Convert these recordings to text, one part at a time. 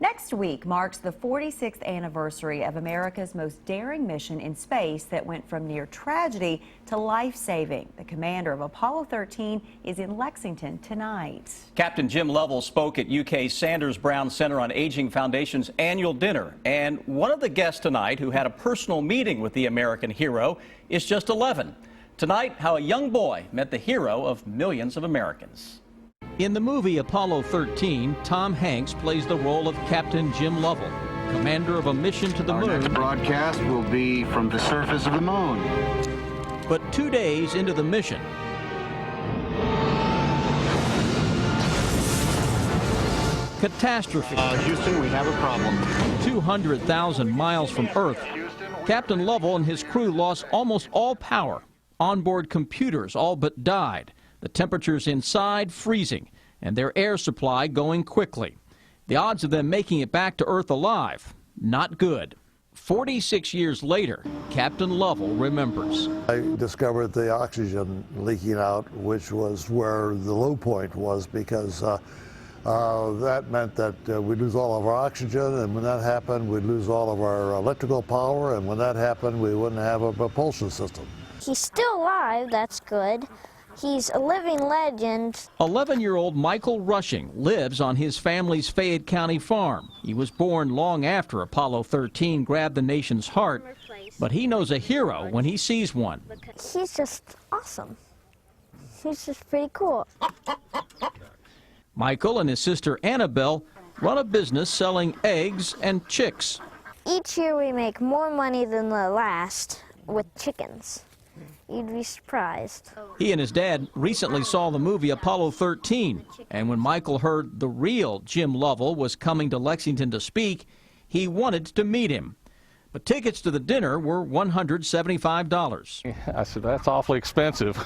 Next week marks the 46th anniversary of America's most daring mission in space that went from near tragedy to life-saving. The commander of Apollo 13 is in Lexington tonight. Captain Jim Lovell spoke at UK Sanders Brown Center on Aging Foundation's annual dinner. And one of the guests tonight who had a personal meeting with the American hero is just 11. Tonight, how a young boy met the hero of millions of Americans. In the movie Apollo 13, Tom Hanks plays the role of Captain Jim Lovell, commander of a mission to the moon. Our next broadcast will be from the surface of the moon. But 2 days into the mission, catastrophe. Houston, we have a problem. 200,000 miles from Earth, Captain Lovell and his crew lost almost all power. Onboard computers all but died. The temperatures inside freezing, and their air supply going quickly. The odds of them making it back to Earth alive, not good. 46 years later, Captain Lovell remembers. I discovered the oxygen leaking out, which was where the low point was, because that meant that we'd lose all of our oxygen, and when that happened, we'd lose all of our electrical power, and when that happened, we wouldn't have a propulsion system. He's still alive, that's good. He's a living legend. 11-year-old Michael Rushing lives on his family's Fayette County farm. He was born long after Apollo 13 grabbed the nation's heart, but he knows a hero when he sees one. He's just awesome. He's just pretty cool. Michael and his sister Annabelle run a business selling eggs and chicks. Each year we make more money than the last with chickens. You'd be surprised. He and his dad recently saw the movie Apollo 13, and when Michael heard the real Jim Lovell was coming to Lexington to speak, he wanted to meet him. But tickets to the dinner were $175. I said, that's awfully expensive.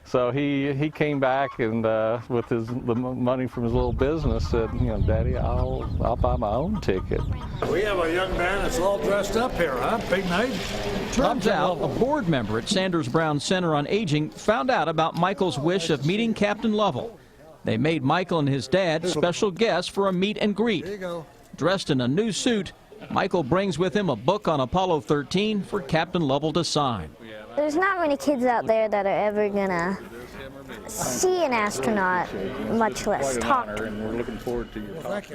So he came back and with the money from his little business said, you know, Daddy, I'll buy my own ticket. We have a young man that's all dressed up here, huh? Big night. Turns out a board member at Sanders Brown Center on Aging found out about Michael's wish of meeting Captain Lovell. They made Michael and his dad special guests for a meet and greet. There you go. Dressed in a new suit, Michael brings with him a book on Apollo 13 for Captain Lovell to sign. There's not many kids out there that are ever gonna see an astronaut, much less talk. And we're looking forward to your talk.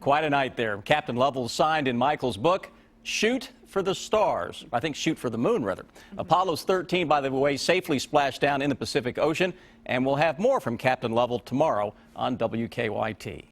Quite a night there. Captain Lovell signed in Michael's book, Shoot for the Stars. I think Shoot for the Moon, rather. Apollo's 13, by the way, safely splashed down in the Pacific Ocean, and we'll have more from Captain Lovell tomorrow on WKYT.